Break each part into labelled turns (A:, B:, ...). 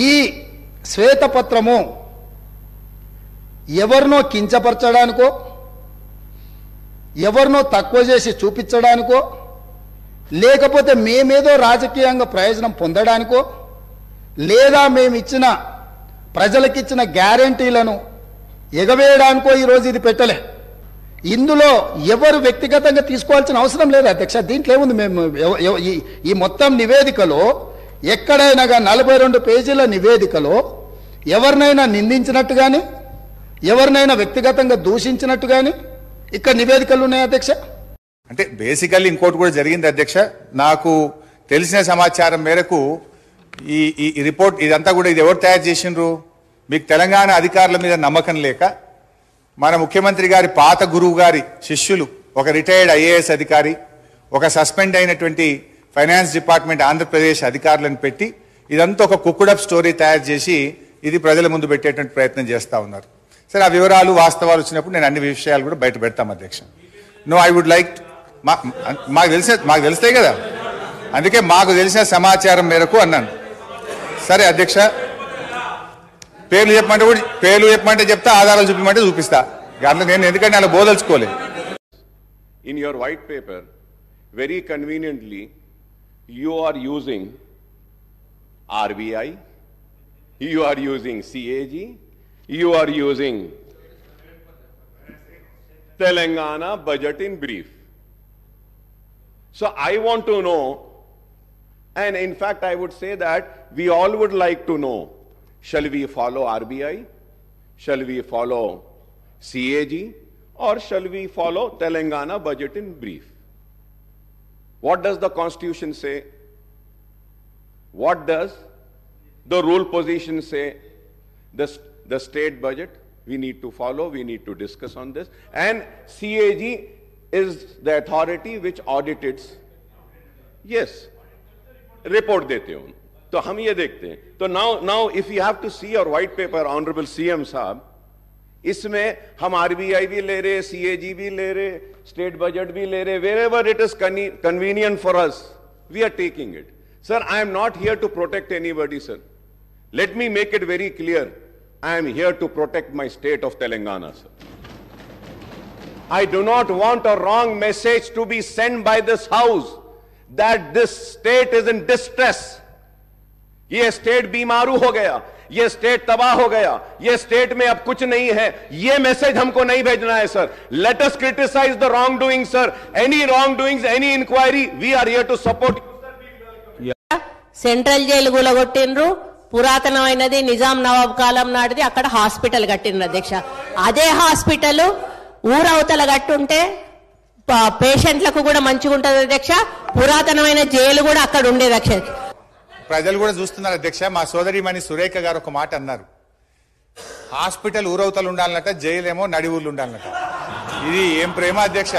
A: ఈ శ్వేతపత్రము ఎవరినో కించపరచడానికో ఎవరినో తక్కువ చేసి చూపించడానికో లేకపోతే మేమేదో రాజకీయంగా ప్రయోజనం పొందడానికో లేదా మేమిచ్చిన ప్రజలకిచ్చిన గ్యారెంటీలను ఎగవేయడానికో ఈరోజు ఇది పెట్టలే. ఇందులో ఎవరు వ్యక్తిగతంగా తీసుకోవాల్సిన అవసరం లేదు అధ్యక్ష. దీంట్లో ఏముంది, మేము ఈ మొత్తం నివేదికలో ఎక్కడైనా 42 పేజీల నివేదికలో ఎవరినైనా నిందించినట్టు కానీ ఎవరినైనా వ్యక్తిగతంగా దూషించినట్టు కానీ ఇక్కడ నివేదికలు ఉన్నాయి అధ్యక్ష.
B: అంటే బేసికల్లీ ఇంకోటి కూడా జరిగింది అధ్యక్ష. నాకు తెలిసిన సమాచారం మేరకు ఈ రిపోర్ట్ ఇదంతా కూడా ఇది ఎవరు తయారు చేసిండ్రు, మీకు తెలంగాణ అధికారుల మీద నమ్మకం లేక మన ముఖ్యమంత్రి గారి పాత గురువు గారి శిష్యులు ఒక రిటైర్డ్ ఐఏఎస్ అధికారి ఒక సస్పెండ్ అయినటువంటి ఫైనాన్స్ డిపార్ట్మెంట్ ఆంధ్రప్రదేశ్ అధికారులను పెట్టి ఇదంతా ఒక కుక్కుడప్ స్టోరీ తయారు చేసి ఇది ప్రజల ముందు పెట్టేటువంటి ప్రయత్నం చేస్తూ ఉన్నారు. సరే, ఆ వివరాలు వాస్తవాలు వచ్చినప్పుడు నేను అన్ని విషయాలు కూడా బయట పెడతాం అధ్యక్ష. నో, ఐ వుడ్ లైక్ మాకు తెలుస్తాయి కదా, అందుకే మాకు తెలిసిన సమాచారం మేరకు అన్నాను. సరే అధ్యక్ష, పేర్లు చెప్పమంటే చెప్తా, ఆధారాలు చూపించమంటే చూపిస్తా. అట్లా నేను ఎందుకంటే అలా బోదలుచుకోలేదు.
C: In your white paper, very conveniently, you are using RBI, you are using CAG, you are using Telangana budget in brief. So I want to know, and in fact I would say that we all would like to know, shall we follow RBI, shall we follow CAG, or shall we follow Telangana budget in brief? What does the Constitution say? What does the rule position say? The state budget we need to follow, we need to discuss on this. And CAG is the authority which audits. Yes, report dete ho. तो हम ये देखते हैं. तो now if you have to see your white paper, Honorable CM साहब, इसमें हम RBI भी ले रहे, CAG भी ले रहे, स्टेट बजट भी ले रहे, wherever it is convenient for us, we are taking it. Sir, I am not here to protect anybody, sir. Let me make it very clear. I am here to protect my state of Telangana, sir. I do not want a wrong message to be sent by this house that this state is in distress. ये state बीमारू हो गया, ये state तबाह हो गया, ये state में अब कुछ नहीं है, ये मैसेज हमको नहीं भेजना है sir. Let us criticize the wrongdoing, sir. Any wrongdoings, any inquiry, we are here to support.
D: Central jail గులగొట్టిండ్రు, పురాతనమైనది నిజాం నవాబ్ కాలం నాటిది, అక్కడ హాస్పిటల్ కట్టిండ్రు అధ్యక్ష. అదే హాస్పిటల్ ఊరవతల కట్టుంటే పేషెంట్లకు కూడా మంచిగా ఉంటుంది అధ్యక్ష. పురాతనమైన జైలు కూడా అక్కడ ఉండేది అధ్యక్ష.
B: ప్రజలు కూడా చూస్తున్నారు అధ్యక్ష. మా సోదరిమణి సురేఖ గారు ఒక మాట అన్నారు, హాస్పిటల్ ఊరవతలు ఉండాలన్నట, జైలేమో నడి ఊర్లు ఉండాలన్నట. ఇది ఏం ప్రేమ అధ్యక్ష.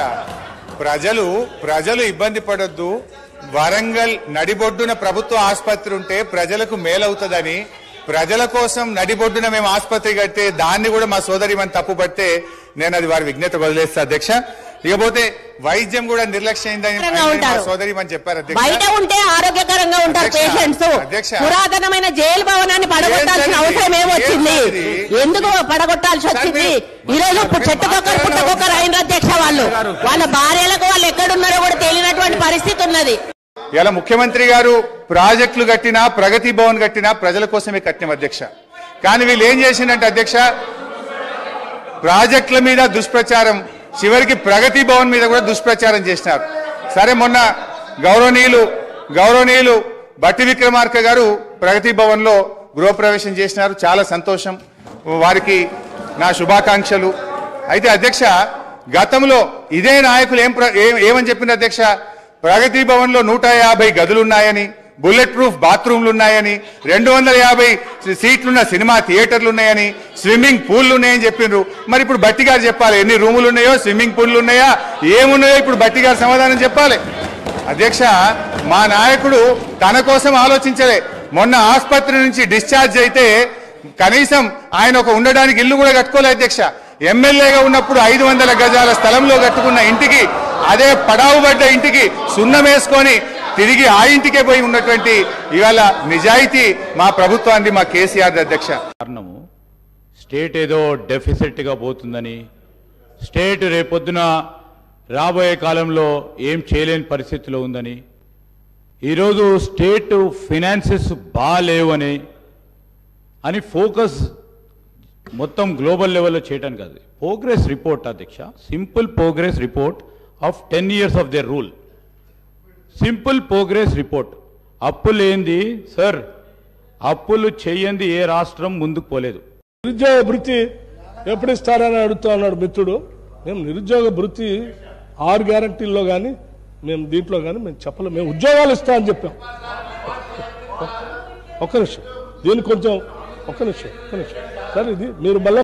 B: ప్రజలు ఇబ్బంది పడొద్దు, వరంగల్ నడిబొడ్డున ప్రభుత్వ ఆసుపత్రి ఉంటే ప్రజలకు మేలవుతుందని ప్రజల కోసం నడిబొడ్డున మేము ఆసుపత్రి కడితే దాన్ని కూడా మా సోదరిమణి తప్పుపడితే నేను అది వారి విజ్ఞత వదిలేస్తా అధ్యక్ష. ఇకపోతే వైద్యం కూడా నిర్లక్ష్యమైందని సోదరిమణి చెప్పారు అధ్యక్ష.
D: బయట ఉంటే ఆరోగ్యకరంగా ఉంటారు పేషెంట్స్. పురాతనమైన జైలు భవనాన్ని పడగొట్టాల్సిన అవసరం ఏమొచ్చింది? ఎందుకు పడగొట్టాల్సి వచ్చింది? ఈ రోజు చెట్టుకొక్కరు పుట్టకొక్కరు అయిన అధ్యక్ష. వాళ్ళ భార్యలకు వాళ్ళు ఎక్కడున్నారో కూడా తెలియనటువంటి పరిస్థితి ఉన్నది.
B: ఇలా ముఖ్యమంత్రి గారు ప్రాజెక్టులు కట్టినా, ప్రగతి భవన్ కట్టినా ప్రజల కోసమే కట్టిన అధ్యక్ష. కానీ వీళ్ళు ఏం చేసిందంటే అధ్యక్ష, ప్రాజెక్టుల మీద దుష్ప్రచారం, చివరికి ప్రగతి భవన్ మీద కూడా దుష్ప్రచారం చేసినారు. సరే, మొన్న గౌరవనీయులు బట్టి విక్రమార్క గారు ప్రగతి భవన్ లో గృహప్రవేశం చేసినారు. చాలా సంతోషం, వారికి నా శుభాకాంక్షలు. అయితే అధ్యక్ష, గతంలో ఇదే నాయకులు ఏమని చెప్పింది అధ్యక్ష, ప్రగతి భవన్ లో 150 గదులున్నాయని, బుల్లెట్ ప్రూఫ్ బాత్రూమ్లు ఉన్నాయని, 250 సీట్లున్న సినిమా థియేటర్లు ఉన్నాయని, స్విమ్మింగ్ పూల్లు ఉన్నాయని చెప్పిండ్రు. మరి ఇప్పుడు బట్టి గారు చెప్పాలి, ఎన్ని రూములు ఉన్నాయో, స్విమ్మింగ్ పూల్లు ఉన్నాయా, ఏమున్నాయో ఇప్పుడు బట్టి గారు సమాధానం చెప్పాలి. అధ్యక్ష, మా నాయకుడు తన కోసం ఆలోచించలే. మొన్న ఆసుపత్రి నుంచి డిశ్చార్జ్ అయితే కనీసం ఆయన ఒక ఉండడానికి ఇల్లు కూడా కట్టుకోలే అధ్యక్ష. ఎమ్మెల్యేగా ఉన్నప్పుడు 500 గజాల స్థలంలో కట్టుకున్న ఇంటికి, అదే పడావుబడ్డ ఇంటికి సున్నం వేసుకొని తిరిగి ఆ ఇంటికే పోయి ఉన్నటువంటి ఇవాళ నిజాయితీ మా ప్రభుత్వాన్ని, మా కేసీఆర్ అధ్యక్ష.
E: కారణము స్టేట్ ఏదో డెఫిసిట్గా పోతుందని, స్టేట్ రేపొద్దున రాబోయే కాలంలో ఏం చేయలేని పరిస్థితిలో ఉందని, ఈరోజు స్టేట్ ఫినాన్సెస్ బాగాలేవని అని ఫోకస్ మొత్తం గ్లోబల్ లెవెల్లో చేయడానికి కాదు. ప్రోగ్రెస్ రిపోర్ట్ అధ్యక్ష, simple progress report of 10 years of their rule. Simple progress report. అప్పులు ఏంది సార్, అప్పులు చెయ్యంది ఏ రాష్ట్రం ముందుకు పోలేదు.
F: నిరుద్యోగ భృతి ఎప్పుడు ఇస్తారని అడుగుతా ఉన్నాడు మిత్రుడు. మేము నిరుద్యోగ భృతి 6 గ్యారంటీల్లో కానీ మేము దీంట్లో కానీ మేము చెప్పలేము. మేము ఉద్యోగాలు ఇస్తామని చెప్పాం. ఒక్క నిమిషం దీన్ని కొంచెం ఒక్క నిమిషం సార్, ఇది మీరు మళ్ళీ